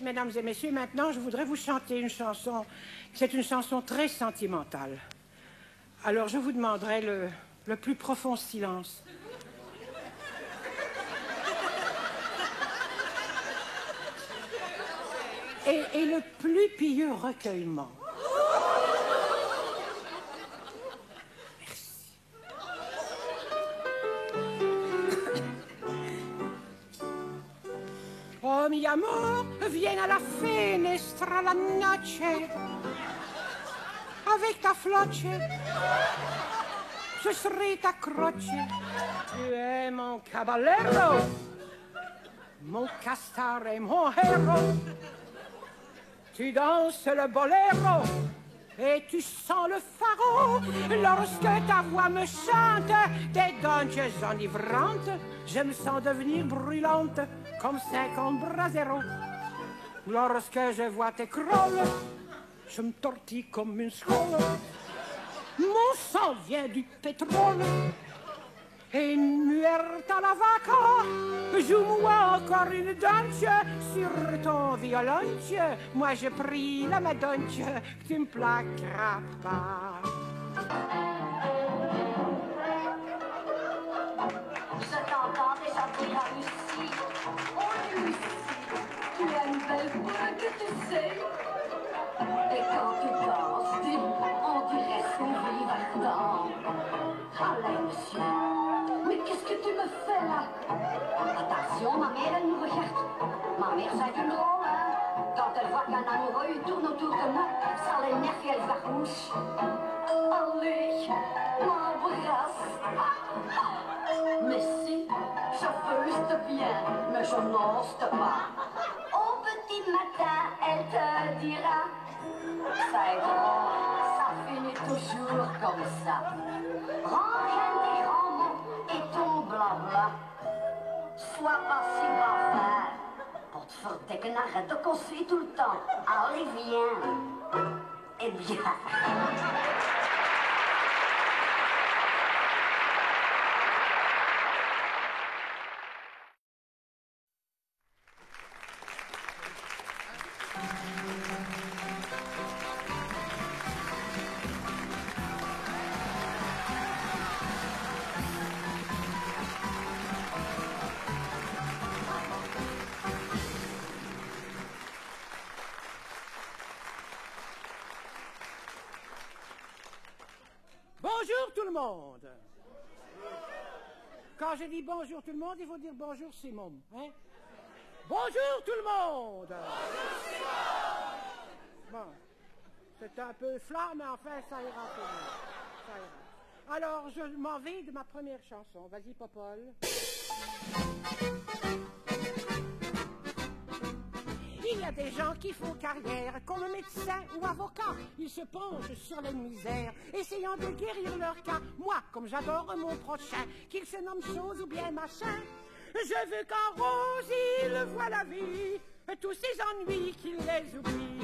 Mesdames et messieurs, maintenant, je voudrais vous chanter une chanson. C'est une chanson très sentimentale. Alors, je vous demanderai le plus profond silence. Et le plus pieux recueillement. Oh, mi amor, viens à la finestra la noche, avec ta floche, je serai ta croce. Tu es mon caballero, mon castor et mon héros. Tu danses le boléro et tu sens le faro. Lorsque ta voix me chante des danses enivrantes, je me sens devenir brûlante comme 50 braseros. Lorsque je vois tes crolles, je me tortille comme une scrolle. Mon sang vient du pétrole. Et muerta la vaca, joue-moi encore une danse sur ton violonche. Moi je prie la madonche, tu me plaqueras pas. Je t'entends déjà dire à Lucie, oh Lucie, tu as une belle poule que tu sais. Et quand tu danses, dis, on dirait son vivant. Allez monsieur, mais qu'est-ce que tu me fais là? Attention, ma mère elle nous regarde. Ma mère c'est une drôle, hein? Quand elle voit qu'un amoureux tourne autour de moi, ça l'énerve et elle farouche. Allez, m'embrasse. Mais si, je feuste bien, mais je n'ose pas. Au petit matin, elle te dira, c'est drôle, ça finit toujours comme ça. Range tes grands mots et ton blabla. Sois pas si bavard, pour te faire des arrête de construire tout le temps. Allez, viens. Eh bien. Bonjour tout le monde. Quand je dis bonjour tout le monde, il faut dire bonjour Simon. Hein? Bonjour tout le monde. Bonjour Simon. Bon, c'est un peu flamme, mais enfin ça ira pour moi. Ça ira. Alors, je m'en vais de ma première chanson. Vas-y, Popol. Il y a des gens qui font carrière comme médecin ou avocat. Ils se penchent sur les misères, essayant de guérir leur cas. Moi, comme j'adore mon prochain, qu'il se nomme chose ou bien machin, je veux qu'en rose il voit la vie, tous ses ennuis qu'il les oublie.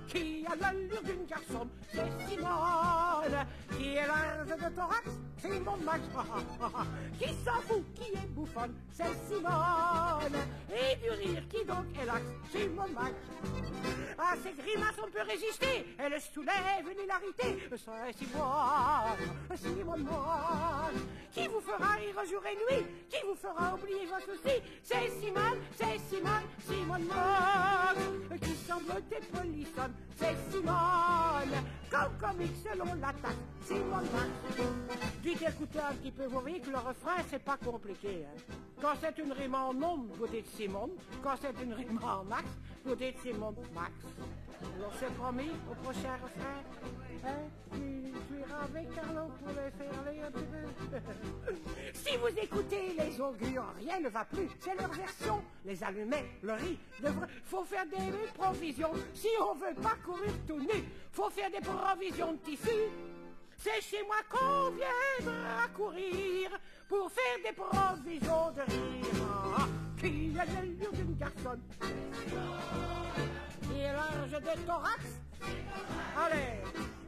Qui a l'allure d'une garçon, c'est Simone. Qui est l'âge de thorax, c'est mon Max. Qui s'en fout, qui est bouffonne, c'est Simone. Et du rire, qui donc est l'axe, c'est mon Max. À ces grimaces on peut résister, elle soulève une hilarité. C'est Simone, Simone. Qui vous fera rire jour et nuit, qui vous fera oublier vos soucis, c'est Simone, Simone. Qui semble des polissonnes, c'est Simone. Comme comique selon l'attaque, Simone Max. Dites écoutez un petit peu, vous voyez que le refrain c'est pas compliqué. Hein. Quand c'est une rime en homme, vous dites Simone. Quand c'est une rime en Max, vous dites Simone Max. On s'est promis au prochain refrain. Hein? Tu iras avec Carlo pour les faire aller un petit peu. Si vous écoutez les augures, rien ne va plus. C'est leur version. Les allumets, le riz, le vrai. Faut faire des provisions. Si on veut pas courir tout nu, faut faire des provisions de tissu. C'est chez moi qu'on viendra courir pour faire des provisions de rire. Qui a l'allure d'une garçonne qui est large de thorax. Allez,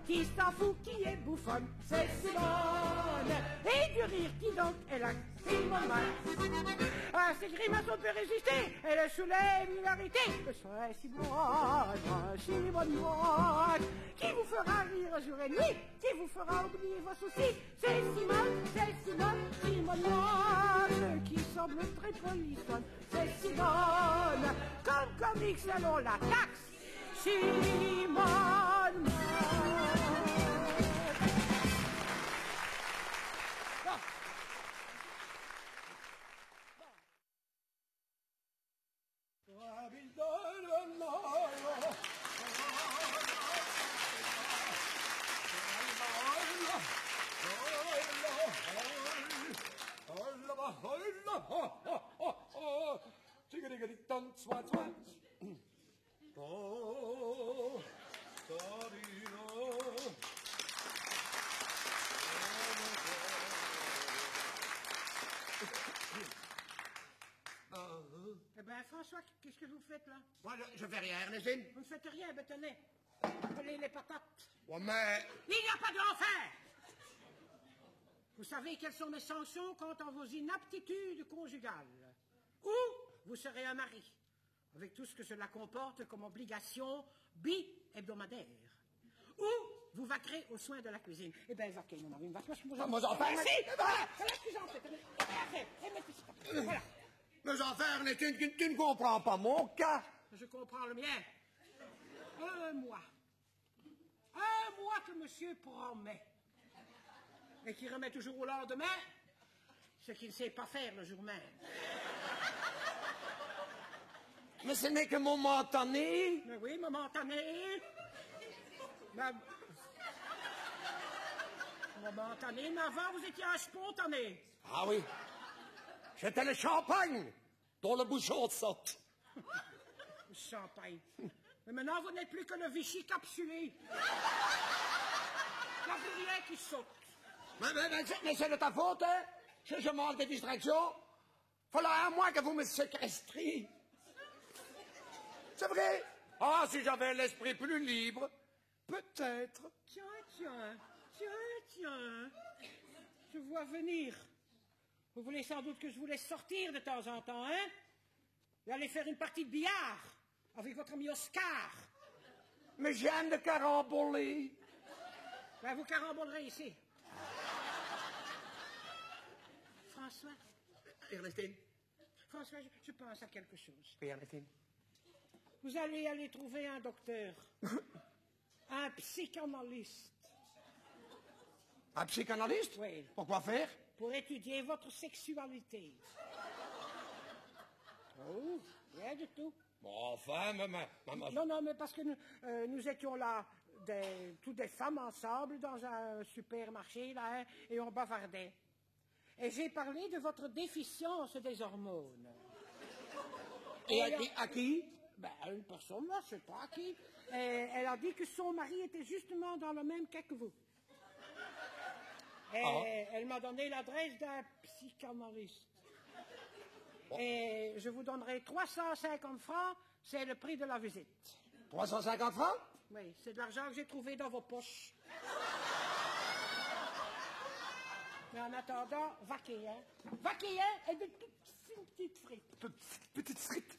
qui s'en fout, qui est bouffonne, c'est Simone. Et du rire, qui donc est la Simone. À ces grimaces on peut résister, elle soulève l'hilarité. C'est Simone, Simone, qui vous fera rire jour et nuit, qui vous fera oublier vos soucis. C'est Simone, Simone, qui semble très polissonne. C'est Simone, comme comique selon la taxe. Simone. Eh ben, François, qu'est-ce que vous faites là? Moi, je fais rien, Ernestine. Vous ne faites rien, ben tenez. Prenez les patates. Ouais, mais... Il n'y a pas d'enfer! Vous savez quelles sont mes sanctions quant à vos inaptitudes conjugales. Ou vous serez un mari, avec tout ce que cela comporte comme obligation bi-hebdomadaire. Ou vous vaquerez aux soins de la cuisine. Eh bien, vaquez, mon ami, vaquez. Moi, j'en fais, merci! Voilà, voilà ce que j'en fais. Voilà. Mais j'en fais, Ernestine, tu ne comprends pas mon cas. Je comprends le mien. Un mois que monsieur promet. Et qui remet toujours au lendemain ce qu'il ne sait pas faire le jour même. Mais ce n'est que momentané. Mais oui, momentané. Momentané, mais avant vous étiez un spontané. Ah oui. J'étais le champagne dont le bouchon saute. Champagne. Mais maintenant, vous n'êtes plus que le Vichy capsulé. La bruyère qui saute. Mais c'est de ta faute, hein? Je manque de distraction. Fallait à moi que vous me séquestriez. C'est vrai. Ah, si j'avais l'esprit plus libre, peut-être. Tiens. Je vois venir. Vous voulez sans doute que je vous laisse sortir de temps en temps, hein? Et aller faire une partie de billard avec votre ami Oscar. Mais j'aime de caramboler. Ben, vous carambolerez ici. François. Ernestine. François, je pense à quelque chose. Oui, Ernestine. Vous allez aller trouver un docteur. Un psychanalyste. Un psychanalyste? Oui. Pourquoi faire? Pour étudier votre sexualité. Oh, rien du tout. Bon, enfin, maman. Non, mais parce que nous étions là, toutes des femmes ensemble, dans un supermarché, là, hein, et on bavardait. Et j'ai parlé de votre déficience des hormones. Et à qui? Ben, à une personne, là, je sais pas à qui. Et elle a dit que son mari était justement dans le même cas que vous. Et elle m'a donné l'adresse d'un psychanalyste. Et je vous donnerai 350 francs, c'est le prix de la visite. 350 francs? Oui, c'est de l'argent que j'ai trouvé dans vos poches. Mais en attendant, vaquez, hein. Vaquez, hein, et de toutes petites frites. Petites frites.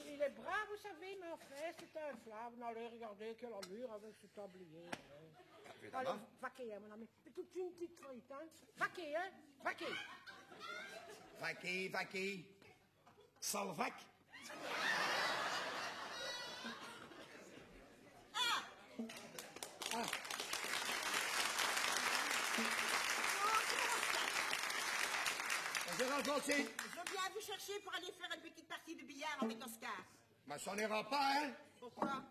Il est brave, vous savez, mais en fait, c'est un flamme. Allez, regardez quelle allure avec ce tablier. Allez, vaquez, hein, mon ami. Toute une petite frite, hein. Vaquez, hein. Vaquez. Vaquez. Salvac. Je viens vous chercher pour aller faire une petite partie de billard avec Oscar. Mais ça n'ira pas, hein? Pourquoi?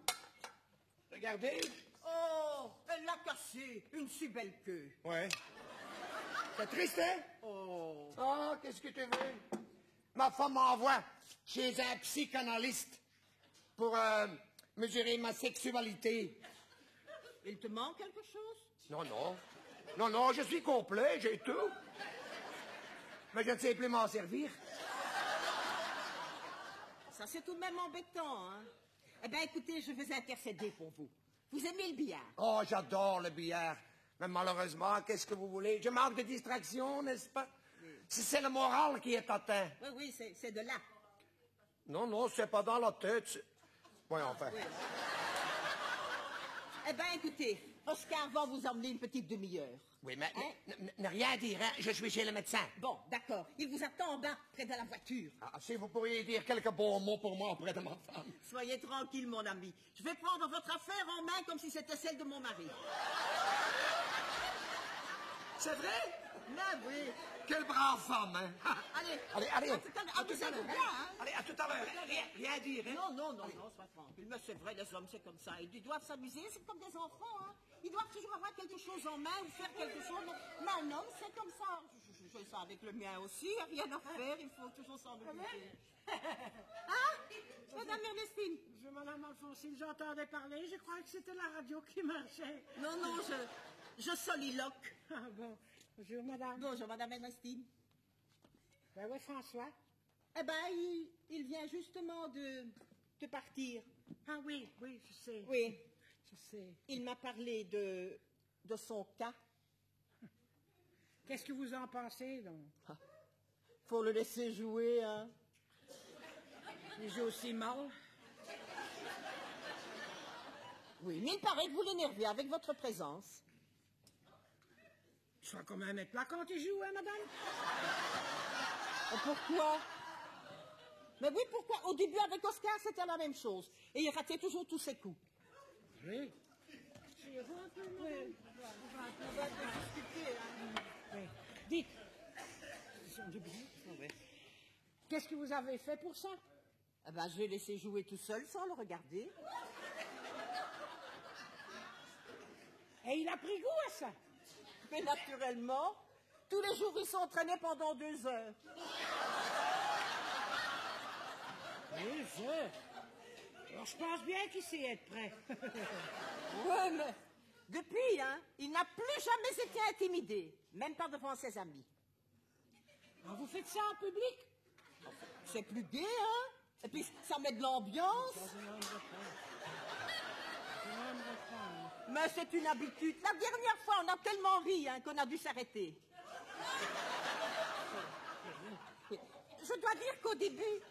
Regardez. Oh, elle l'a cassé. Une si belle queue. Ouais. C'est triste, hein? Oh. Ah, qu'est-ce que tu veux? Ma femme m'envoie chez un psychanalyste pour mesurer ma sexualité. Il te manque quelque chose? Non, non. Non, non, je suis complet, j'ai tout. Mais je ne sais plus m'en servir. Ça, c'est tout de même embêtant, hein? Eh bien, écoutez, je vais intercéder pour vous. Vous aimez le billard? Oh, j'adore le billard. Mais malheureusement, qu'est-ce que vous voulez? Je manque de distraction, n'est-ce pas? C'est le moral qui est atteint. Oui, oui, c'est de là. Non, non, c'est pas dans la tête. Oui, enfin. Oui. Eh bien, écoutez, Oscar va vous emmener une petite demi-heure. Oui, mais Hein? ne rien dire, hein? Je suis chez le médecin. Bon, d'accord. Il vous attend en bas, près de la voiture. Ah, si vous pourriez dire quelques bons mots pour moi auprès de ma femme. Soyez tranquille, mon ami. Je vais prendre votre affaire en main comme si c'était celle de mon mari. C'est vrai? Mais oui. Quelle brave femme, hein? Allez. Allez, allez. À tout à l'heure. À tout à l'heure. Bien, hein? Allez, à tout à l'heure. Rien dire, hein? Non, non, non, non, sois tranquille. Mais c'est vrai, les hommes, c'est comme ça. Ils doivent s'amuser, c'est comme des enfants, hein. Ils doivent toujours avoir quelque chose en main ou faire quelque chose. Mais un homme, c'est comme ça. Je fais ça avec le mien aussi, il n'y a rien à faire, il faut toujours s'en occuper. Hein? Madame Ernestine? Madame Alphonsine, j'entendais parler, je crois que c'était la radio qui marchait. Non, non, je soliloque. Ah bon, bonjour madame. Bonjour, Madame Ernestine. Ben oui, François. Eh ben, il vient justement de partir. Ah oui, oui, je sais. Oui. Je sais. Il m'a parlé de son cas. Qu'est-ce que vous en pensez, donc? Faut le laisser jouer, hein. Il joue aussi mal. Oui, mais il paraît que vous l'énervez avec votre présence. Je crois quand même être là quand il joue, hein, madame? Et pourquoi? Mais oui, pourquoi? Au début, avec Oscar, c'était la même chose. Et il ratait toujours tous ses coups. Oui. Oui. On va discuter, hein. Oui. Dites. Qu'est-ce que vous avez fait pour ça? Eh ben, je l'ai laissé jouer tout seul sans le regarder. Et il a pris goût à ça? Mais naturellement, tous les jours, il s'entraînait pendant 2 heures. 2 heures? Alors, je pense bien qu'il sait être prêt. Oui, mais depuis, hein, il n'a plus jamais été intimidé, même pas devant ses amis. Alors, vous faites ça en public? C'est plus gai, hein? Et puis, ça met de l'ambiance. Mais c'est une habitude. La dernière fois, on a tellement ri, hein, qu'on a dû s'arrêter. Je dois dire qu'au début,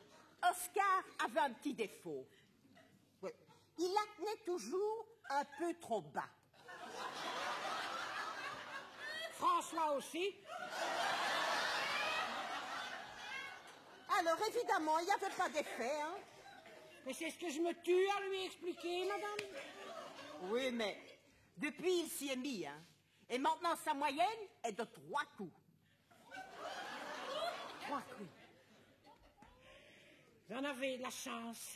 Oscar avait un petit défaut. Oui. Il la tenait toujours un peu trop bas. François aussi? Alors, évidemment, il n'y avait pas d'effet, hein. Mais c'est ce que je me tue à lui expliquer, madame. Oui, mais depuis, il s'y est mis, hein. Et maintenant, sa moyenne est de 3 coups. 3 coups. Vous en avez de la chance.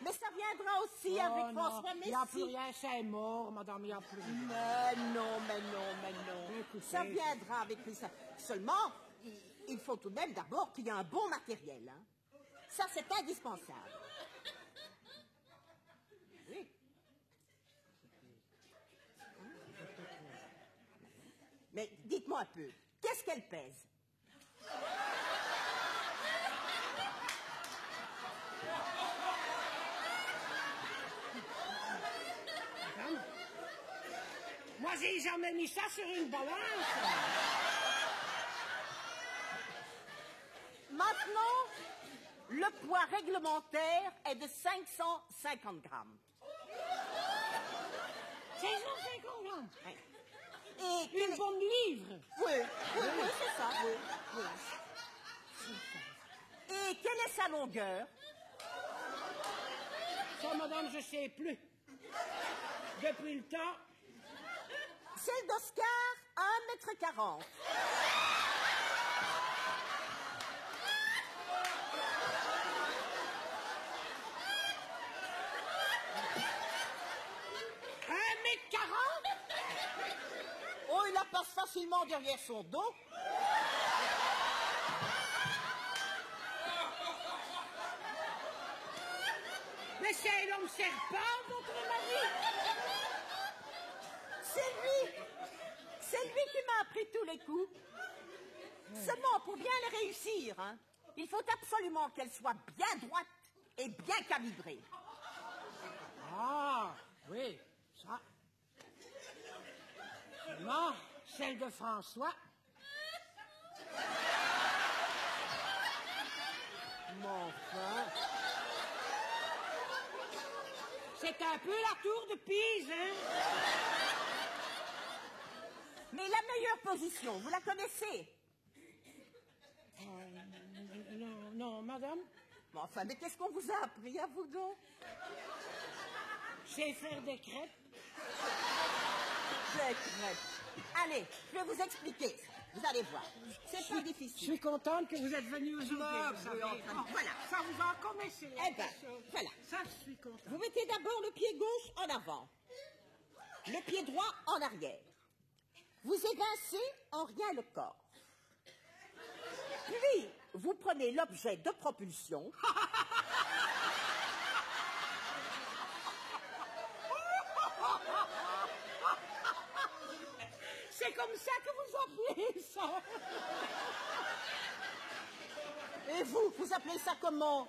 Mais ça viendra aussi avec non, François il n'y a plus Messi. rien, c'est mort, madame, il n'y a plus rien. Mais non, mais non, mais non. Écoutez. Ça viendra avec lui. Seulement, il faut tout de même d'abord qu'il y ait un bon matériel, hein. Ça, c'est indispensable. Oui. Mais dites-moi un peu, qu'est-ce qu'elle pèse? Madame, moi, j'ai jamais mis ça sur une balance. Maintenant, le poids réglementaire est de 550 grammes. 550 grammes. Et Une bonne livre. Oui, c'est ça, oui. Et quelle est sa longueur? Ça, madame, je sais plus. Depuis le temps. Celle d'Oscar, 1,40 m. la passe facilement derrière son dos. Mais c'est l'homme serpent, votre mari. C'est lui qui m'a appris tous les coups. Seulement, pour bien les réussir, hein, il faut absolument qu'elle soit bien droite et bien calibrée. Ah, oui, ça. Seulement, celle de François. Mais enfin... C'est un peu la tour de Pise, hein? Mais la meilleure position, vous la connaissez? Non, non, madame. Mais enfin, mais qu'est-ce qu'on vous a appris à vous donc? C'est faire des crêpes. Des crêpes. Allez, je vais vous expliquer. Vous allez voir. C'est pas Je difficile. suis contente que vous êtes venu aujourd'hui. Ah, vous savez. oui, enfin, voilà. Ça vous en connaissez. Eh ben, voilà. Ça, je suis contente. Vous mettez d'abord le pied gauche en avant, le pied droit en arrière. Vous évincez en rien le corps. Puis, vous prenez l'objet de propulsion. C'est comme ça que vous appelez ça. Et vous appelez ça comment?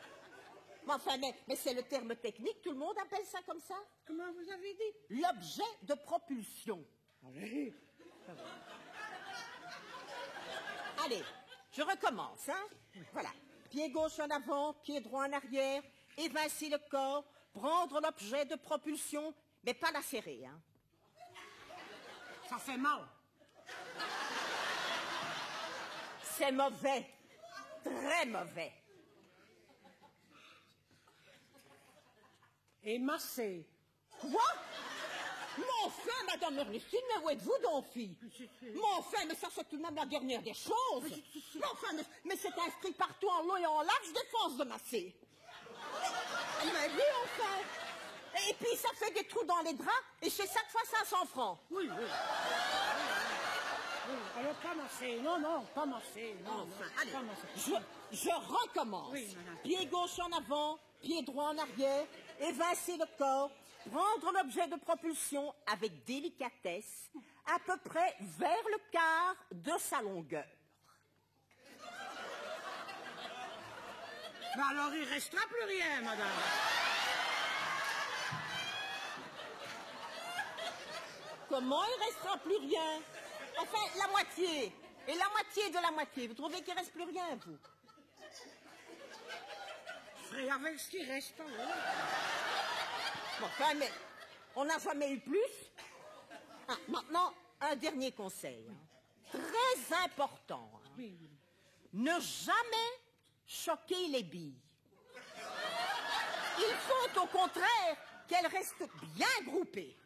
Mais enfin, mais c'est le terme technique, tout le monde appelle ça comme ça? Comment vous avez dit? L'objet de propulsion. Allez. Allez, je recommence, hein? Voilà. Pied gauche en avant, pied droit en arrière, évincer le corps, prendre l'objet de propulsion, mais pas la serrer, hein? Ça fait mal. C'est mauvais. Très mauvais. Et masser. Quoi? Mais enfin, Madame Ernestine, mais où êtes-vous donc, fille? Mais enfin, mais ça, c'est tout de même la dernière des choses. Mais enfin, mais c'est inscrit partout en long et en large des forces de masser. Mais oui, enfin. Et puis, ça fait des trous dans les draps, et c'est chaque fois 500 francs. Oui, oui. Alors, pas masser. Non, non, pas masser. Non, Enfin, non, allez, pas masser. je recommence. Oui, madame. Pied gauche en avant, pied droit en arrière, évincer le corps, prendre l'objet de propulsion avec délicatesse, à peu près vers le quart de sa longueur. Mais alors, il restera plus rien, madame. Comment il restera plus rien? Enfin, la moitié. Et la moitié de la moitié. Vous trouvez qu'il reste plus rien, vous? Je ferai avec ce qui reste. Hein. Bon, enfin, mais on n'a jamais eu plus. Ah, maintenant, un dernier conseil. Hein. Très important. Hein. Oui, oui. Ne jamais choquer les billes. Il faut au contraire qu'elles restent bien groupées.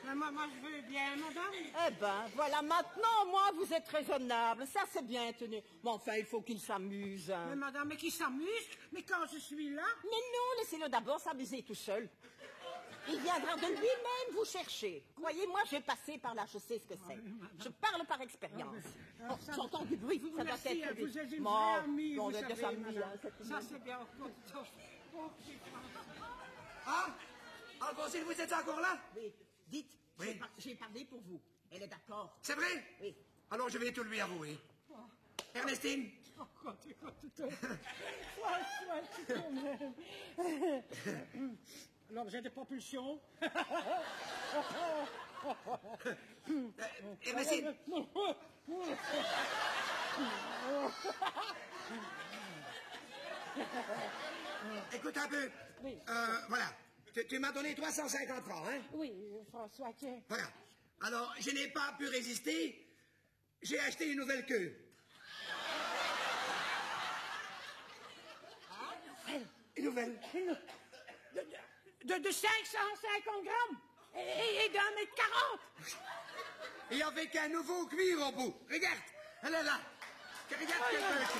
Mais moi, je veux bien, madame. Eh ben, voilà, maintenant, moi, vous êtes raisonnable. Ça, c'est bien tenu. Mais enfin, il faut qu'il s'amuse. Hein. Mais madame, mais qui s'amuse. Mais quand je suis là... Mais non, laissez-le d'abord s'amuser tout seul. Il viendra de lui-même vous chercher. Croyez-moi, j'ai passé par là, je sais ce que c'est. Je parle par expérience. Oh, j'entends du bruit, ça doit Merci, être... vous êtes une Bon, vraie amie, on vous est savez, des amis, madame. hein, c'est Ça, tout. c'est bien. Ah, Alphonsine, vous êtes encore là? Oui, dites, Oui. j'ai parlé pour vous. Elle est d'accord. C'est vrai? Oui. Alors, je vais tout lui avouer. Ernestine? L'objet de propulsion. Ernestine? Écoute un peu. Oui. Voilà. Tu m'as donné 350 francs, hein? Oui, François, tiens. Voilà. Alors, je n'ai pas pu résister. J'ai acheté une nouvelle queue. Une nouvelle. De 550 grammes et d'1 m 40. Et avec un nouveau cuir au bout. Regarde, Elle est là. Regarde quelqu'un qui...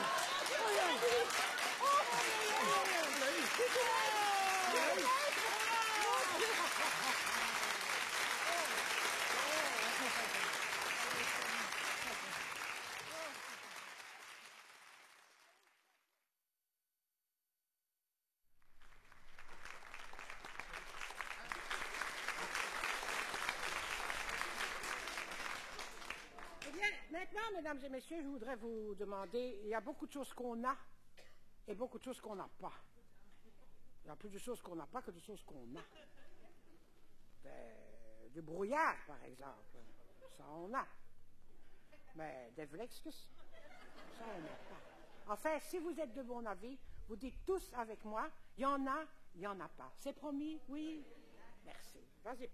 Eh bien, maintenant, mesdames et messieurs, je voudrais vous demander, il y a beaucoup de choses qu'on a et beaucoup de choses qu'on n'a pas. Il y a plus de choses qu'on n'a pas que de choses qu'on a. Du brouillard, par exemple, ça on a. Mais des vlexus, ça on n'a pas. Enfin, si vous êtes de bon avis, vous dites tous avec moi, il y en a, il n'y en a pas. C'est promis? Oui? Merci. Vas-y.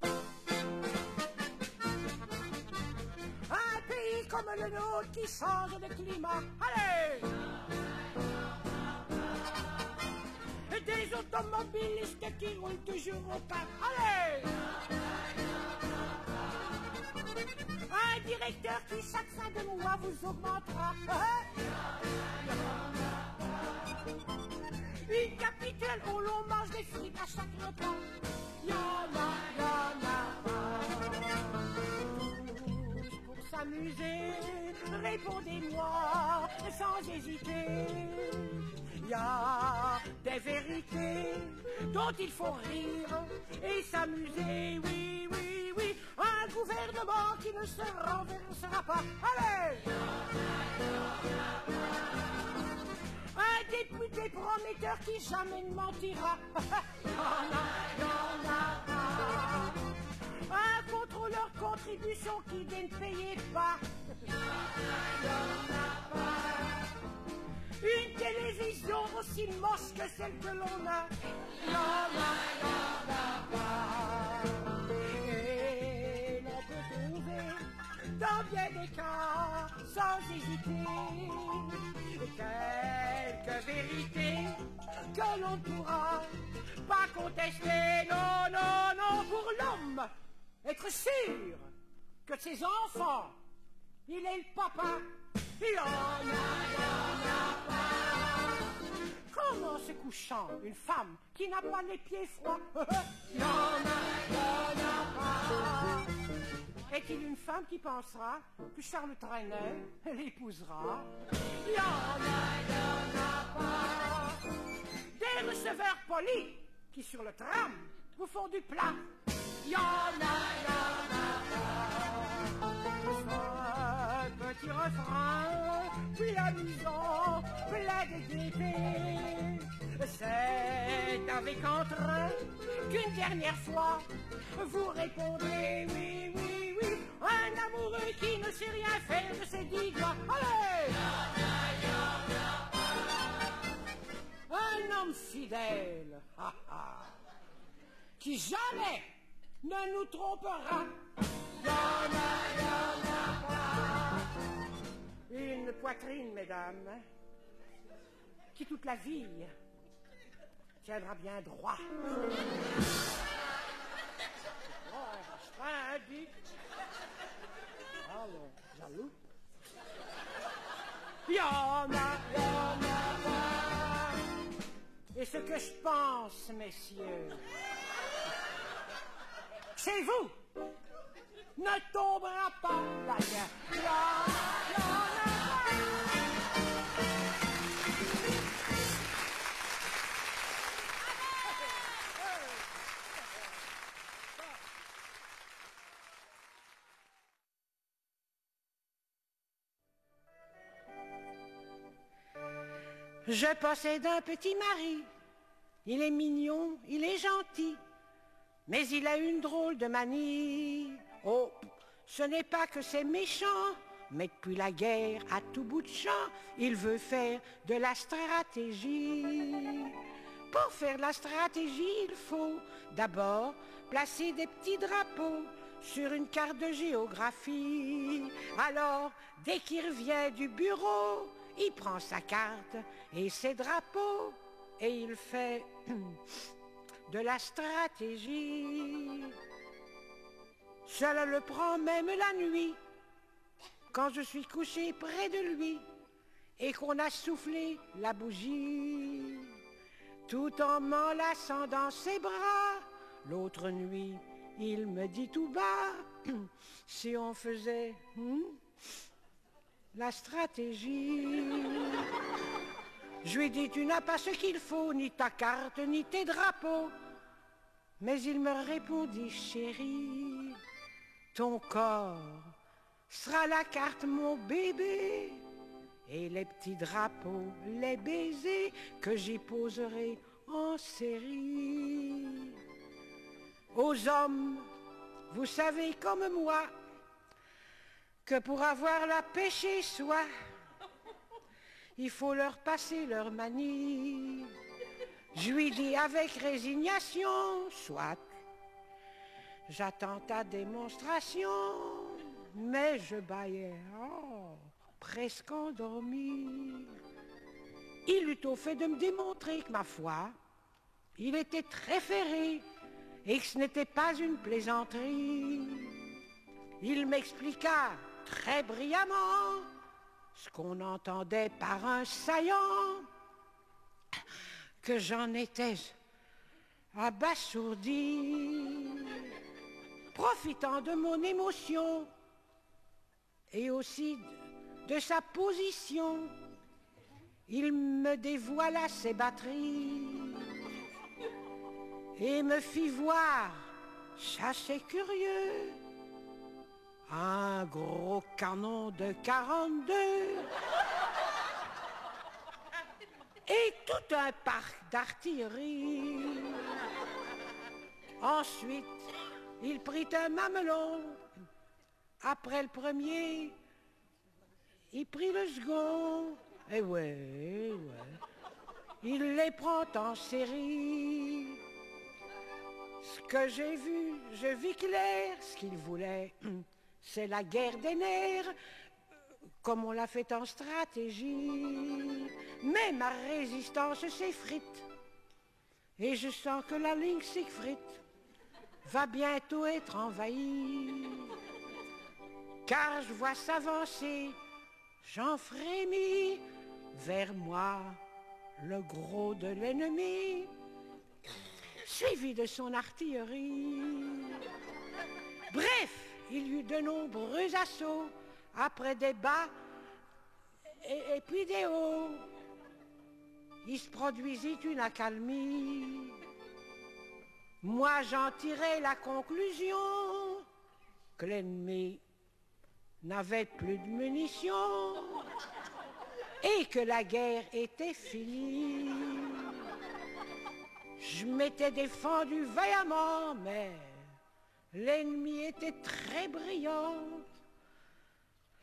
Un pays comme le nôtre qui change de climat. Allez! Des automobilistes qui roulent toujours au pas. Allez! Un directeur qui chaque fin de mois vous augmentera. Une capitale où l'on mange des frites à chaque repas. Y'en a pas. Tous pour s'amuser, répondez-moi sans hésiter. Il y a des vérités dont il faut rire et s'amuser, oui, oui, oui. Un gouvernement qui ne se renversera pas. Allez! Un député prometteur qui jamais ne mentira. Il y en a pas. Un contrôleur contribution qui ne payait pas. Il y en a pas. Une télévision aussi moche que celle que l'on a. Il y en a pas. Et l'on peut trouver dans bien des cas, sans hésiter, quelques vérités que l'on pourra pas contester. Non, non, non, pour l'homme, être sûr que ses enfants, il est le papa. Il y en a pas. Comment se couchant une femme qui n'a pas les pieds froids? Il y en a pas. Est-il une femme qui pensera que Charles Trenet l'épousera? Il y en a pas. Des receveurs polis qui sur le tram vous font du plat. Il y en a pas. Un petit refrain, puis amusant, plein de gaieté. C'est avec entrain qu'une dernière fois vous répondez oui, oui, oui. Un amoureux qui ne sait rien faire de ses 10 doigts. Allez! Un homme fidèle, qui jamais ne nous trompera. Il y en a pas. Une poitrine, mesdames, qui toute la vie tiendra bien droit. Alors, jaloux. Il y en a pas. Et ce que je pense, messieurs, chez vous, ne tombera pas la guerre. Il y en a pas. Je possède un petit mari. Il est mignon, il est gentil, mais il a une drôle de manie. Oh, ce n'est pas que c'est méchant, mais depuis la guerre, à tout bout de champ, il veut faire de la stratégie. Pour faire de la stratégie, il faut d'abord placer des petits drapeaux sur une carte de géographie. Alors, dès qu'il revient du bureau, il prend sa carte et ses drapeaux et il fait de la stratégie. Cela le prend même la nuit, quand je suis couché près de lui et qu'on a soufflé la bougie, tout en m'enlaçant dans ses bras, l'autre nuit, il me dit tout bas, si on faisait la stratégie. Je lui dis, tu n'as pas ce qu'il faut, ni ta carte, ni tes drapeaux. Mais il me répondit, chérie, ton corps sera la carte, mon bébé, et les petits drapeaux, les baisers que j'y poserai en série. Aux hommes, vous savez comme moi, que pour avoir la pêche et soie, il faut leur passer leur manie. Je lui dis avec résignation, soit, j'attends ta démonstration, mais je bâillais, presque endormi. Il eut au fait de me démontrer que, ma foi, il était très ferré et que ce n'était pas une plaisanterie. Il m'expliqua très brillamment ce qu'on entendait par un saillant, que j'en étais abasourdi. Profitant de mon émotion et aussi de sa position, il me dévoila ses batteries et me fit voir, ça c'est curieux, un gros canon de 42 et tout un parc d'artillerie. Ensuite, il prit un mamelon. Après le premier, il prit le second. Et ouais. Il les prend en série. Ce que j'ai vu, je vis clair. Ce qu'il voulait, c'est la guerre des nerfs, comme on l'a fait en stratégie. Mais ma résistance s'effrite. Et je sens que la ligne Siegfried va bientôt être envahie. Car je vois s'avancer, j'en frémis, vers moi le gros de l'ennemi, suivi de son artillerie. Bref, il y eut de nombreux assauts, après des bas et puis des hauts. Il se produisit une accalmie. Moi, j'en tirai la conclusion que l'ennemi n'avait plus de munitions et que la guerre était finie. Je m'étais défendu vaillamment, mais l'ennemi était très brillant.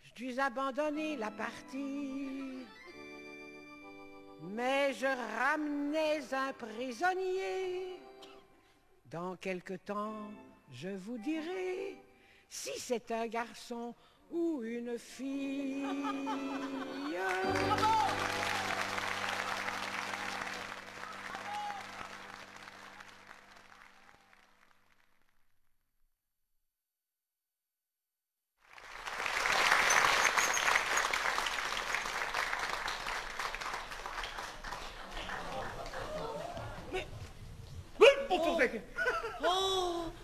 Je dus abandonner la partie, mais je ramenais un prisonnier. Dans quelque temps, je vous dirai si c'est un garçon ou une fille.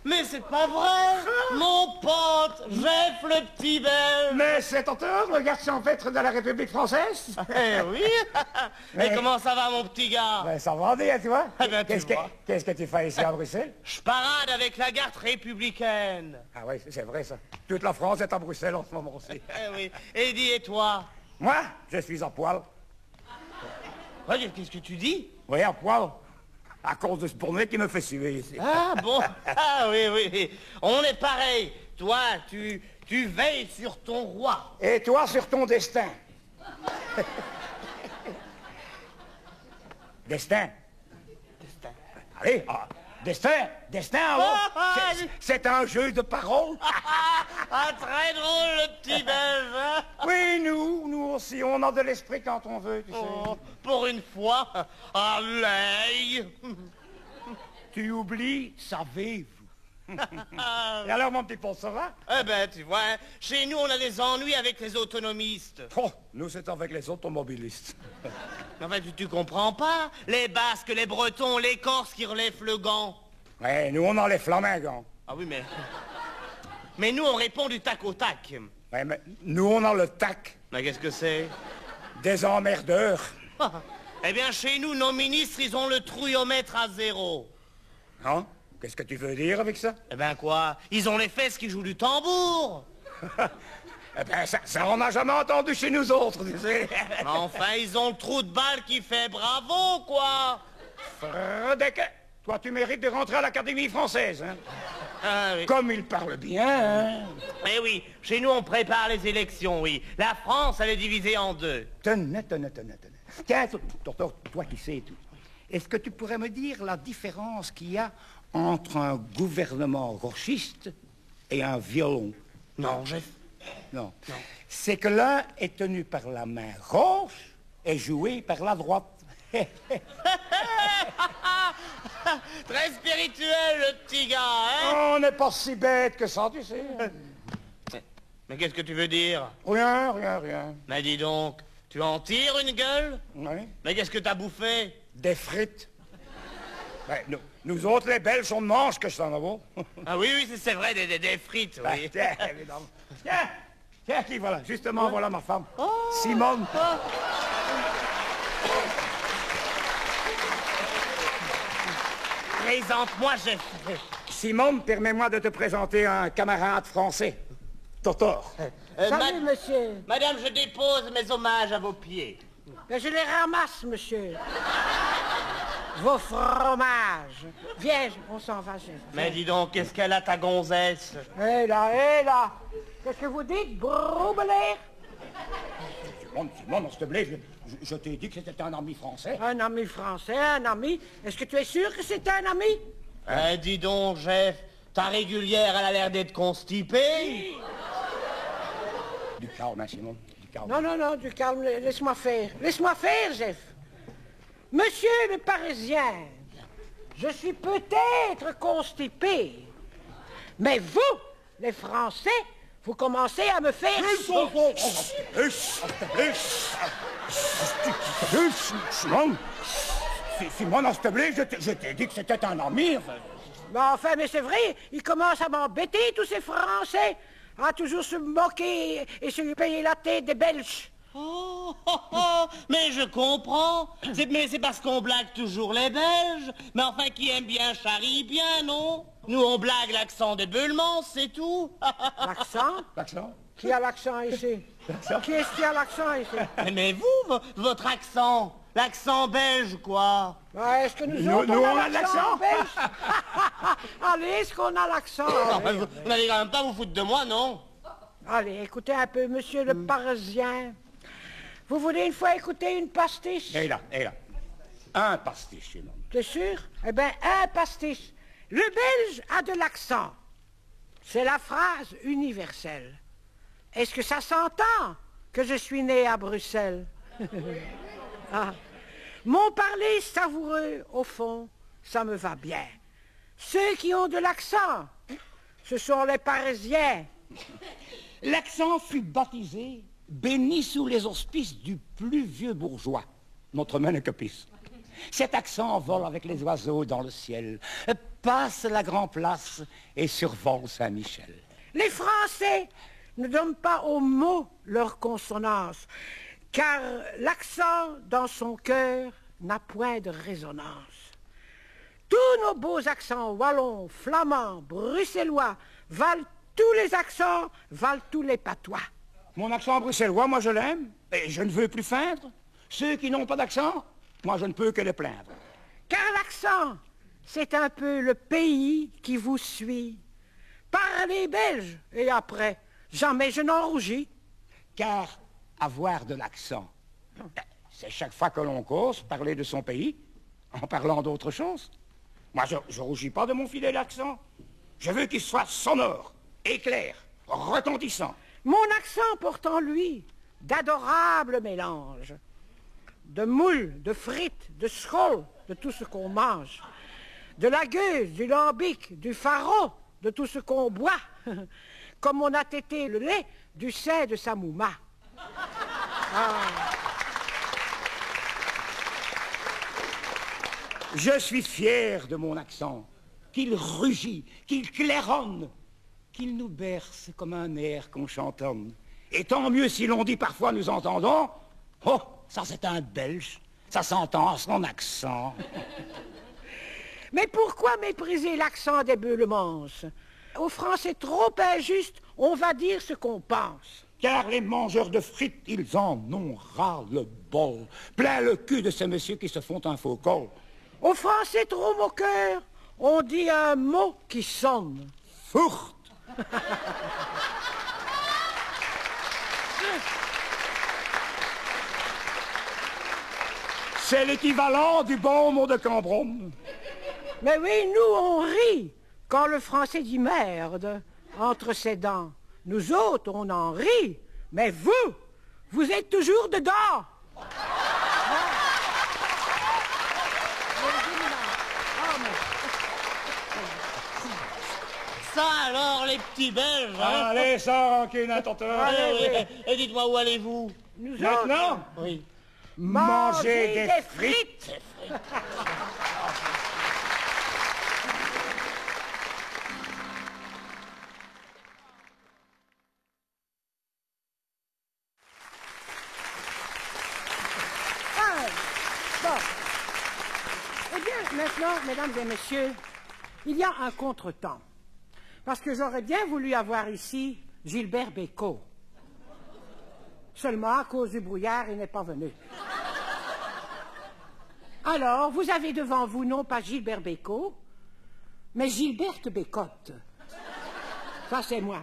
Mais c'est pas vrai! Mon pote, Jeff le petit belge! Mais c'est ton tour, le garçon maître de la République française. Eh oui! Mais comment ça va, mon petit gars? Ben, ça va bien, tu vois. Eh ben, Qu'est-ce que tu fais ici à Bruxelles? Je parade avec la garde républicaine. Ah oui, c'est vrai ça. Toute la France est à Bruxelles en ce moment aussi. Eh oui. Et dis, et toi? Moi, je suis en poil. Ouais, qu'est-ce que tu dis? Oui, en poil. À cause de ce bonnet qui me fait suer ici. Ah bon? Ah oui. On est pareil. Toi, tu veilles sur ton roi. Et toi sur ton destin. Destin. Allez, destin, c'est un jeu de paroles. Ah, très drôle, le petit belge, hein? Oui, nous aussi, on a de l'esprit quand on veut, tu sais. Oh, pour une fois, allez! Tu oublies, savez-vous? Et alors, mon petit Paul, ça va? Eh ben, tu vois, hein, chez nous, on a des ennuis avec les autonomistes. Oh, nous, c'est avec les automobilistes. Enfin, tu comprends pas? Les Basques, les Bretons, les Corses qui relèvent le gant. Ouais, nous, on a les flamingants. Ah oui, mais... Mais nous, on répond du tac au tac. Ouais, mais nous, on a le tac Mais qu'est-ce que c'est? des emmerdeurs. Eh bien, chez nous, nos ministres, ils ont le trouillomètre à 0. Hein? Qu'est-ce que tu veux dire avec ça? Eh ben quoi? Ils ont les fesses qui jouent du tambour. Eh ben, ça, on n'a jamais entendu chez nous autres, tu sais. Mais enfin, ils ont le trou de balle qui fait bravo, quoi. Fredek, toi, tu mérites de rentrer à l'Académie française, hein? Ah oui. Comme il parle bien, hein? Eh oui, chez nous, on prépare les élections, oui. La France, elle est divisée en 2. Tenez. Tiens, toi qui sais tout. Est-ce que tu pourrais me dire la différence qu'il y a entre un gouvernement gauchiste et un violon? Non, Non. C'est que l'un est tenu par la main gauche et joué par la droite. Très spirituel, le petit gars, hein? On n'est pas si bête que ça, tu sais. Mais qu'est-ce que tu veux dire? Rien. Mais dis donc, tu en tires une gueule? Oui. Mais qu'est-ce que t'as bouffé? Des frites. Ben, nous autres, les Belges, on ne mange que ça, non? Ah oui, c'est vrai, des frites, Ben, oui. tiens, évidemment. Tiens, qui voilà, justement, voilà ma femme. Simone. Présente-moi, Jeff. Simone, permets-moi de te présenter un camarade français. Totor. Salut, monsieur. Madame, je dépose mes hommages à vos pieds. Ben, je les ramasse, monsieur. Vos fromages. Viens, on s'en va, chef. Mais dis donc, qu'est-ce qu'elle a, ta gonzesse? Hé là. Qu'est-ce que vous dites, broubelaire? Simone, s'il te plaît, je t'ai dit que c'était un ami français. Un ami français, un ami. Est-ce que tu es sûr que c'est un ami? Dis donc, Jeff, ta régulière, elle a l'air d'être constipée. Du calme, hein, Simone, du calme. Non, du calme, laisse-moi faire. Laisse-moi faire, Jeff. Monsieur le Parisien, je suis peut-être constipé, mais vous, les Français, vous commencez à me faire... Simone, s'il te plaît, je t'ai dit que c'était un ami. Enfin, mais c'est vrai, ils commencent à m'embêter, tous ces Français, à toujours se moquer et se payer la tête des Belges. Mais je comprends. Mais c'est parce qu'on blague toujours les Belges. Mais enfin, qui aime bien charrie bien, non? Nous, on blague l'accent de Beulemans, c'est tout. L'accent? Qui a l'accent ici? Qui est-ce qui a l'accent ici? Mais vous, votre accent, l'accent belge, quoi. Ouais, est-ce que nous autres, nous, on a l'accent belge? Allez, est-ce qu'on a l'accent? Vous n'allez quand même pas vous foutre de moi, non? Allez, écoutez un peu, monsieur le Parisien. Vous voulez une fois écouter une pastiche? Et là. Un pastiche, Simone. T'es sûr? Eh bien, un pastiche. Le Belge a de l'accent. C'est la phrase universelle. Est-ce que ça s'entend que je suis né à Bruxelles? Ah. Mon parler savoureux, au fond, ça me va bien. Ceux qui ont de l'accent, ce sont les Parisiens. L'accent fut baptisé, béni sous les auspices du plus vieux bourgeois, notre Ménécopis. Cet accent vole avec les oiseaux dans le ciel, passe la Grand Place et survole Saint-Michel. Les Français ne donnent pas aux mots leur consonance, car l'accent dans son cœur n'a point de résonance. Tous nos beaux accents wallons, flamands, bruxellois valent tous les accents, valent tous les patois. Mon accent bruxellois, moi je l'aime, et je ne veux plus feindre. Ceux qui n'ont pas d'accent, moi je ne peux que les plaindre. Car l'accent, c'est un peu le pays qui vous suit. Parlez belge, et après, jamais je n'en rougis. Car avoir de l'accent, c'est chaque fois que l'on cause parler de son pays, en parlant d'autre chose. Moi je rougis pas de mon fidèle accent. Je veux qu'il soit sonore, éclair, retentissant. Mon accent porte en lui d'adorables mélanges. De moules, de frites, de scrolls, de tout ce qu'on mange. De la gueuse, du lambic, du faro, de tout ce qu'on boit, comme on a tété le lait du sein de sa mouma. Ah. Je suis fier de mon accent, qu'il rugit, qu'il claironne, qu'il nous berce comme un air qu'on chantonne. Et tant mieux si l'on dit parfois nous entendons, oh, ça c'est un Belge, ça s'entend son accent. Mais pourquoi mépriser l'accent des Beulemanses? Aux Français trop injustes, on va dire ce qu'on pense. Car les mangeurs de frites, ils en ont ras le bol. Plein le cul de ces messieurs qui se font un faux col. Aux Français trop moqueurs, on dit un mot qui sonne. Fourte. C'est l'équivalent du bon mot de Cambronne. Mais oui, nous, on rit quand le Français dit merde entre ses dents. Nous autres, on en rit. Mais vous êtes toujours dedans. Ça alors, les petits Belges, hein? Allez, sans rancune, attenteur. Allez, oui. Et dites-moi, où allez-vous? Nous Maintenant, autres, Oui. manger des frites. Ah, bon. Eh bien, maintenant, mesdames et messieurs, il y a un contretemps. Parce que j'aurais bien voulu avoir ici Gilbert Bécaud. Seulement, à cause du brouillard, il n'est pas venu. Alors, vous avez devant vous non pas Gilbert Bécaud, mais Gilberte Bécotte. Ça, c'est moi.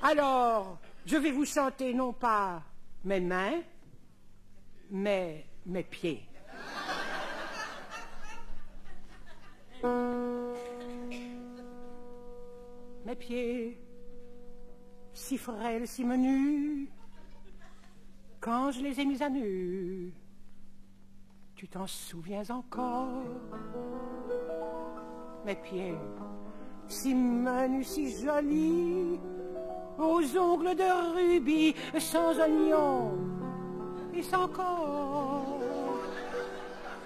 Alors, je vais vous chanter non pas mes mains, mais mes pieds. Mes pieds, si frêles, si menus, quand je les ai mis à nu, tu t'en souviens encore? Mes pieds, si menus, si jolis, aux ongles de rubis, sans oignons et sans corps.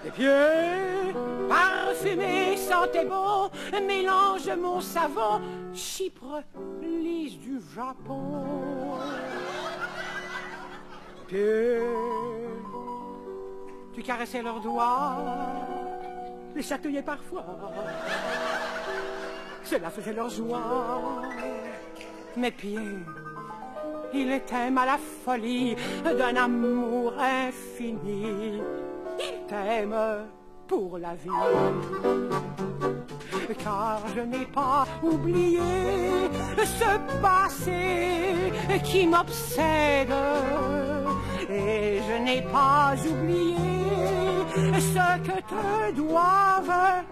Les pieds parfumés sentaient bon, mélange mon savon, Chypre, lys du Japon. Les pieds, tu caressais leurs doigts, les chatouillais parfois, cela faisait leur joie. Mes pieds, ils t'aiment à la folie d'un amour infini. Il t'aime pour la vie, car je n'ai pas oublié ce passé qui m'obsède, et je n'ai pas oublié ce que te doivent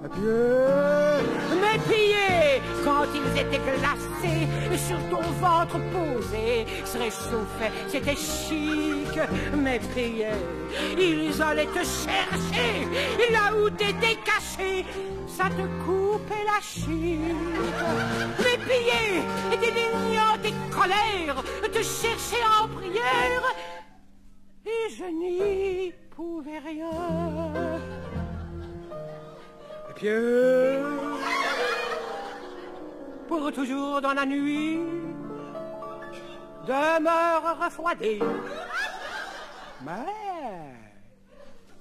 mes pieds, quand ils étaient glacés sur ton ventre posé, se réchauffaient, c'était chic. Mes pieds, ils allaient te chercher là où t'étais caché, ça te coupait la chic. Mes pieds, délignant tes colères, te cherchaient en prière, et je n'y pouvais rien. Pieds, pour toujours dans la nuit, demeure refroidie. Mais,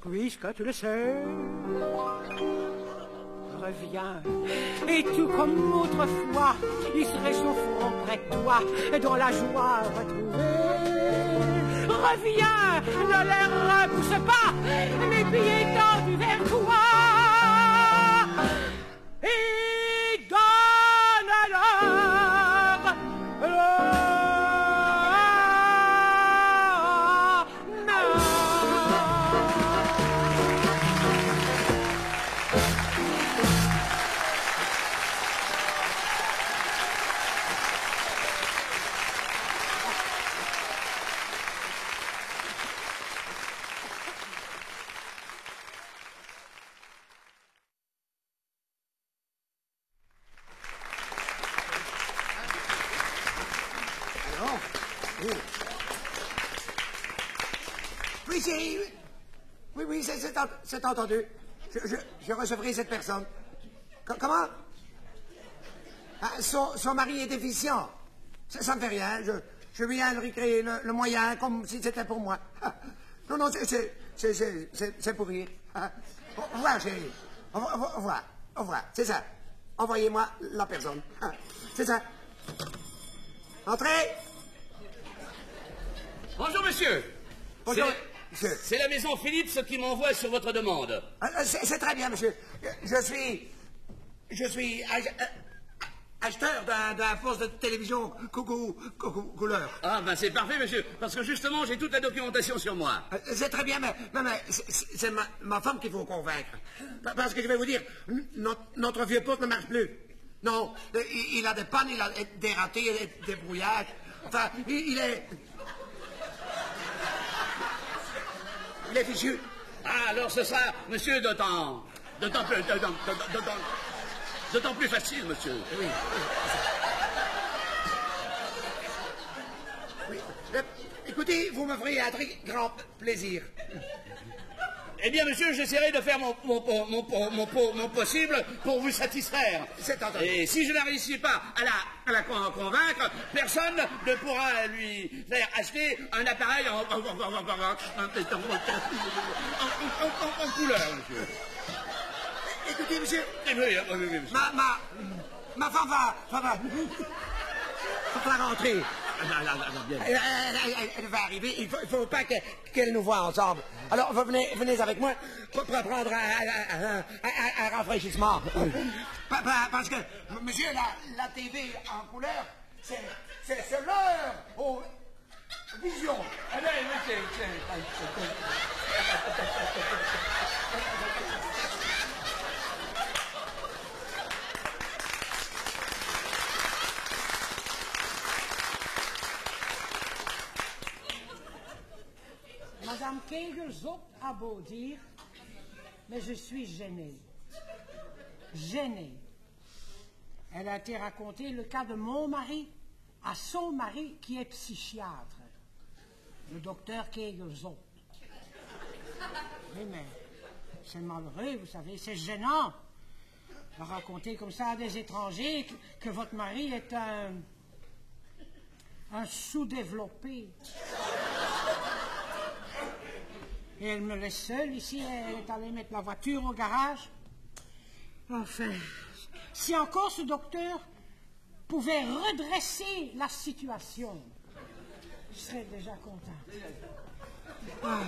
puisque tu le sais, reviens, et tout comme autrefois, ils se réchaufferont près de toi, dans la joie retrouvée. Reviens, ne les repousse pas, mes pieds tendus vers toi. Oui, oui, c'est entendu. Je recevrai cette personne. Comment? Ah, son mari est déficient. Ça me fait rien. Je viens de recréer le moyen comme si c'était pour moi. Ah, non, c'est pour rire. Ah, au revoir, chérie. Au revoir. C'est ça. Envoyez-moi la personne. Ah, c'est ça. Entrez. Bonjour, monsieur. Bonjour, monsieur. C'est la maison Philips qui m'envoie sur votre demande. C'est très bien, monsieur. Je suis acheteur d'un poste de télévision couleur. Ah, ben c'est parfait, monsieur, parce que justement, j'ai toute la documentation sur moi. C'est très bien, mais c'est ma femme qu'il faut convaincre. Parce que je vais vous dire, notre vieux poste ne marche plus. Non, il a des pannes, il a des ratés, des brouillages. Enfin, il est fichu. Ah, alors ce sera, monsieur, d'autant plus facile, monsieur. Oui. Oui. Écoutez, vous me ferez un très grand plaisir. Eh bien, monsieur, j'essaierai de faire mon possible pour vous satisfaire. C'est entendu. Et si je ne réussis pas à la convaincre, personne ne pourra lui faire acheter un appareil en couleur, monsieur. Écoutez, monsieur, Oui. ma femme va rentrer. Bien. Elle va arriver. Il faut pas qu'elle nous voie ensemble. Alors, venez avec moi pour prendre un rafraîchissement. Parce que, monsieur, la TV en couleur, c'est l'heure aux visions. Eh bien, Madame Kegelzop a beau dire, mais je suis gênée. Gênée. Elle a été raconter le cas de mon mari à son mari qui est psychiatre, le docteur Kegelzop. Oui, mais c'est malheureux, vous savez, c'est gênant de raconter comme ça à des étrangers que votre mari est un sous-développé. Et elle me laisse seule ici, elle est allée mettre la voiture au garage. Enfin, si encore ce docteur pouvait redresser la situation, je serais déjà contente. Ah.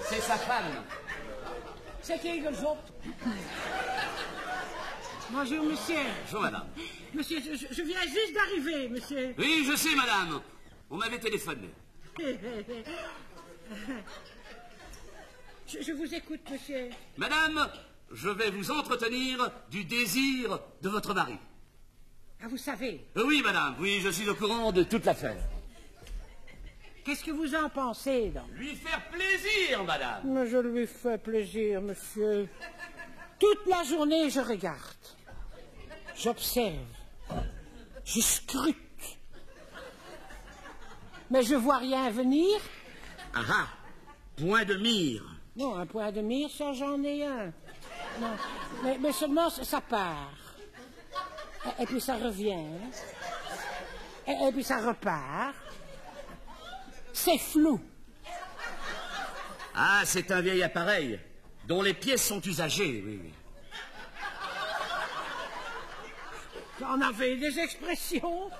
c'est sa femme. C'est Kegelzop. Bonjour, monsieur. Bonjour, madame. Monsieur, je viens juste d'arriver, monsieur. Oui, je sais, madame. On m'avait téléphoné. Je vous écoute, monsieur. Madame, je vais vous entretenir du désir de votre mari. Ah, vous savez. Oui, madame, oui, je suis au courant de toute l'affaire. Qu'est-ce que vous en pensez, donc? Lui faire plaisir, madame. Mais je lui fais plaisir, monsieur. Toute la journée, je regarde. J'observe. Je scrute. Mais je vois rien venir. Ah, point de mire. Non, un point de mire, ça, j'en ai un. Non. Mais seulement, ça part. Et puis ça revient. Et puis ça repart. C'est flou. Ah, c'est un vieil appareil dont les pièces sont usagées, oui. On avait des expressions.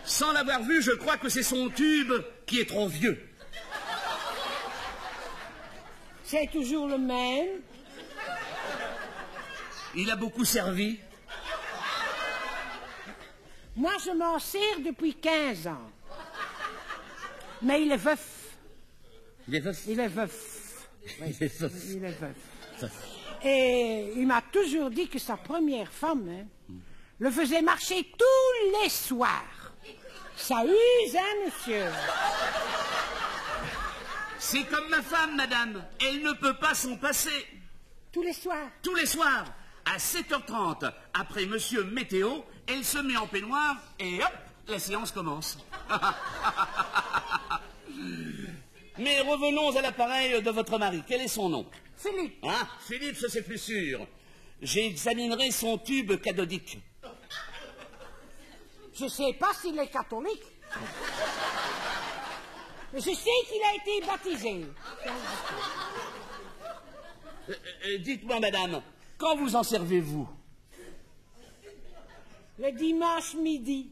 Sans l'avoir vu, je crois que c'est son tube qui est trop vieux. C'est toujours le même. Il a beaucoup servi. Moi, je m'en sers depuis 15 ans. Mais il est veuf. Il est veuf. Il est veuf. Oui, Il est veuf. il est veuf. Et il m'a toujours dit que sa première femme le faisait marcher tous les soirs. Ça use, hein, monsieur? C'est comme ma femme, madame. Elle ne peut pas s'en passer. Tous les soirs. Tous les soirs. à 7h30, après Monsieur Météo, elle se met en peignoir et hop, la séance commence. Mais revenons à l'appareil de votre mari. Quel est son nom? Philippe. Hein? Philippe, ça c'est plus sûr. J'examinerai son tube cathodique. Je sais pas s'il est catholique. Mais je sais qu'il a été baptisé. Dites-moi, madame, quand vous en servez-vous? Le dimanche midi.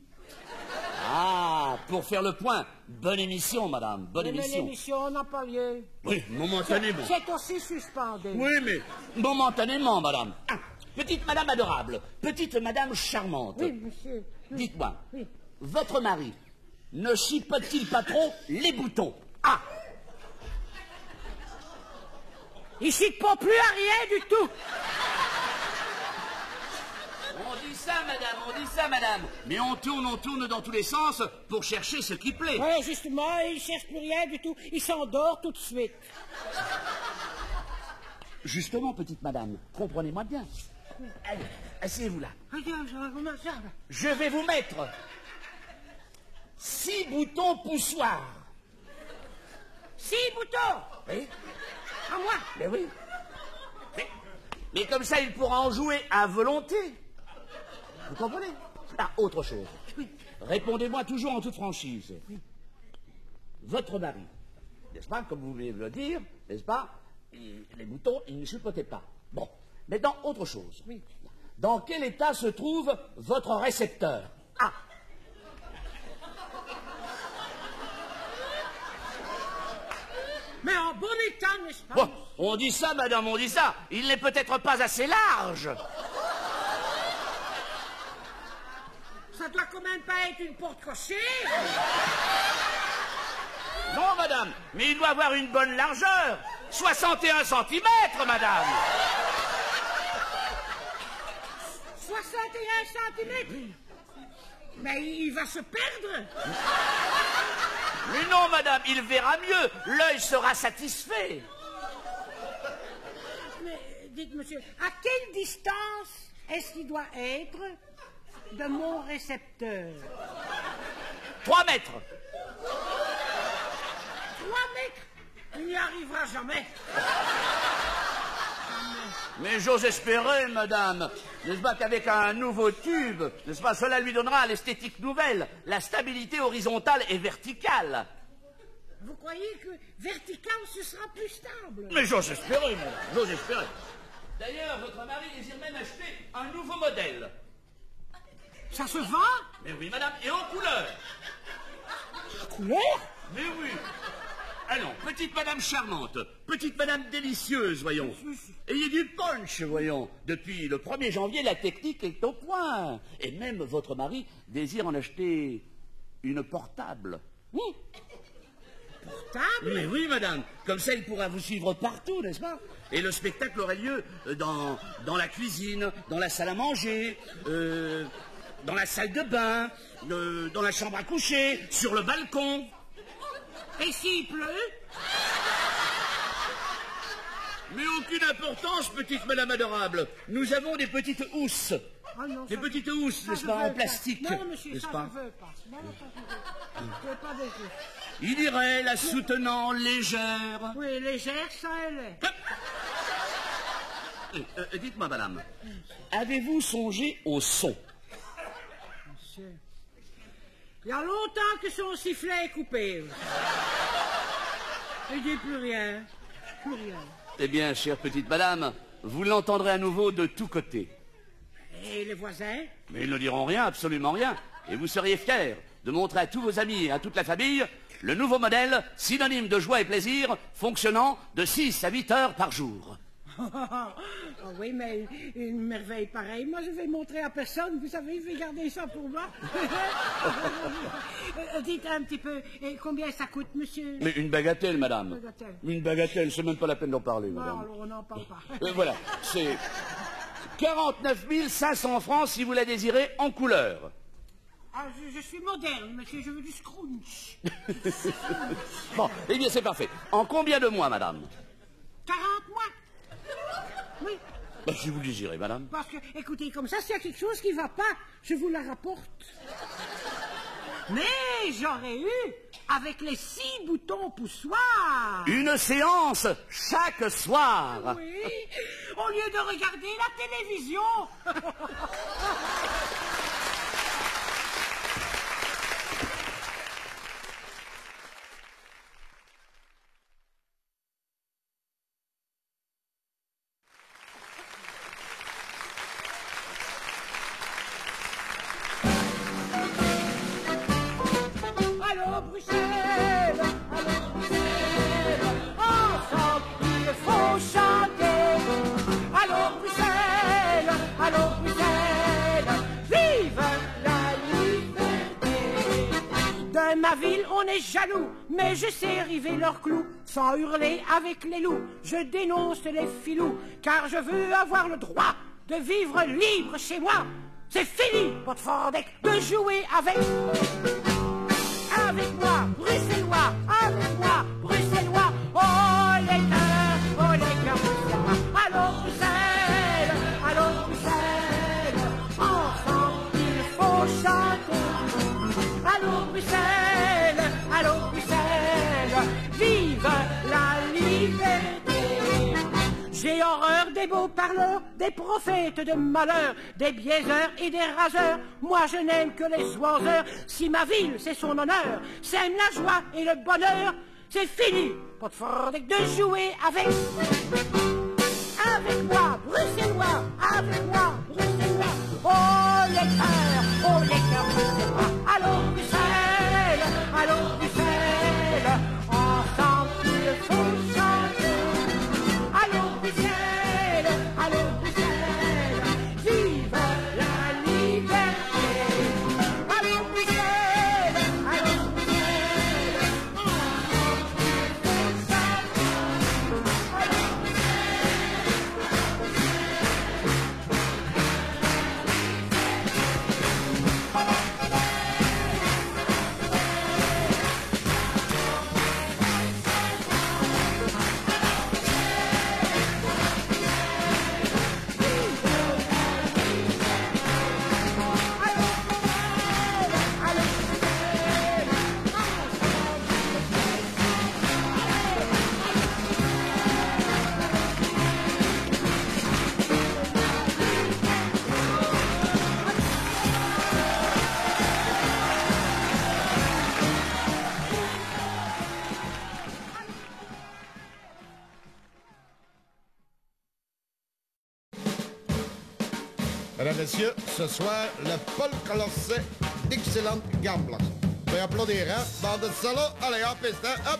Ah, pour faire le point. Bonne émission, madame, bonne Mais émission. l'émission n'a pas lieu. Oui, momentanément. C'est aussi suspendu. Oui, mais momentanément, madame. Ah, petite madame adorable, petite madame charmante. Oui, monsieur. Dites-moi, Oui. votre mari ne chipote-t-il pas trop les boutons? Ah! Il cite pas plus à rien du tout. On dit ça, madame. Mais on tourne dans tous les sens pour chercher ce qui plaît. Oui, justement, il cherche plus rien du tout. Il s'endort tout de suite. Justement, petite madame, comprenez-moi bien. Allez, asseyez-vous là. Regarde. Je vais vous mettre 6 boutons poussoirs. 6 boutons. Oui, À moi. mais oui. Mais comme ça, il pourra en jouer à volonté. Vous comprenez? Ah, autre chose. Répondez-moi toujours en toute franchise. Votre mari, n'est-ce pas, comme vous venez de le dire, n'est-ce pas, les boutons, il ne chipotait pas. Bon, maintenant, autre chose. Oui. Dans quel état se trouve votre récepteur? Ah. Mais en bon état, n'est-ce pas? Bon, on dit ça, madame, on dit ça. Il n'est peut-être pas assez large. Ça doit quand même pas être une porte cochée. Non, madame, mais il doit avoir une bonne largeur. 61 cm, madame. 61 centimètres. Mais il va se perdre. Mais non, madame, il verra mieux. L'œil sera satisfait. Mais dites, monsieur, à quelle distance est-ce qu'il doit être de mon récepteur? 3 mètres. 3 mètres. Il n'y arrivera jamais. Mais j'ose espérer, madame, n'est-ce pas, qu'avec un nouveau tube, n'est-ce pas, cela lui donnera l'esthétique nouvelle, la stabilité horizontale et verticale. Vous croyez que vertical, ce sera plus stable? Mais j'ose espérer, madame, j'ose espérer. D'ailleurs, votre mari désire même acheter un nouveau modèle. Ça se vend? Mais oui, madame, et en couleur. Couleur? Mais oui. Allons, petite madame charmante, petite madame délicieuse, voyons. Ayez du punch, voyons. Depuis le 1er janvier, la technique est au point. Et même votre mari désire en acheter une portable. Oui. Portable? Mais oui, madame. Comme ça, il pourra vous suivre partout, n'est-ce pas? Et le spectacle aurait lieu dans la cuisine, dans la salle à manger, dans la salle de bain, dans la chambre à coucher, sur le balcon. Et s'il pleut? Mais aucune importance, petite madame adorable. Nous avons des petites housses. Ah non, Des ça- petites housses, ça, n'est-ce je pas, veux en plastique. Non, monsieur, n'est-ce ça pas? je veux pas. Non, ça je veux pas. Je veux pas des housses. Il irait la soutenant légère. Oui, légère, ça elle est. Dites-moi, madame, avez-vous songé au son? Monsieur. Il y a longtemps que son sifflet est coupé. Il dit plus rien. Plus rien. Eh bien, chère petite madame, vous l'entendrez à nouveau de tous côtés. Et les voisins? Mais ils ne diront rien, absolument rien. Et vous seriez fiers de montrer à tous vos amis et à toute la famille le nouveau modèle, synonyme de joie et plaisir, fonctionnant de 6 à 8 heures par jour. Ah oui, mais une merveille pareille, moi je vais montrer à personne, vous savez, je vais garder ça pour moi. Dites un petit peu, et combien ça coûte, monsieur? Mais une bagatelle, madame. Bagatelle. Une bagatelle, c'est même pas la peine d'en parler, Bon, madame. alors on n'en parle pas. Voilà, c'est 49 500 francs si vous la désirez en couleur. Ah, je suis moderne, monsieur, je veux du scrunch. Bon, eh bien c'est parfait. En combien de mois, madame? 40 mois? Oui. Bah, si vous le désirez, madame. Parce que, écoutez, comme ça, s'il y a quelque chose qui va pas, je vous la rapporte. Mais j'aurais eu, avec les 6 boutons poussoirs. Une séance chaque soir. Oui, au lieu de regarder la télévision. Allô Bruxelles, ensemble il faut chanter. Allô Bruxelles, vive la liberté. De ma ville on est jaloux, mais je sais river leurs clous. Sans hurler avec les loups, je dénonce les filous, car je veux avoir le droit de vivre libre chez moi. C'est fini, Potfordec, de jouer avec moi, bruxellois, avec moi, bruxellois. Oh les cœurs bruxellois. Allô Bruxelles, ensemble il faut chanter. Allô Bruxelles, vive la liberté. J'ai horreur des beaux parleurs, des prophètes de malheur, des biaiseurs et des raseurs. Moi je n'aime que les oiseurs. Si ma ville c'est son honneur, sème la joie et le bonheur. C'est fini, pas de fordec de jouer avec moi, bruxellois, avec moi, bruxellois. Oh les cœurs bruxellois. Allô Bruxelles, ensemble il faut chanter. Allô Bruxelles, vive la liberté. Allô Bruxelles, ensemble il faut chanter. Mesdames, Messieurs, ce soir, le Paul Colosset d'excellente gamme. Veuillez applaudir, hein? Bande de solo, allez, hop, hop!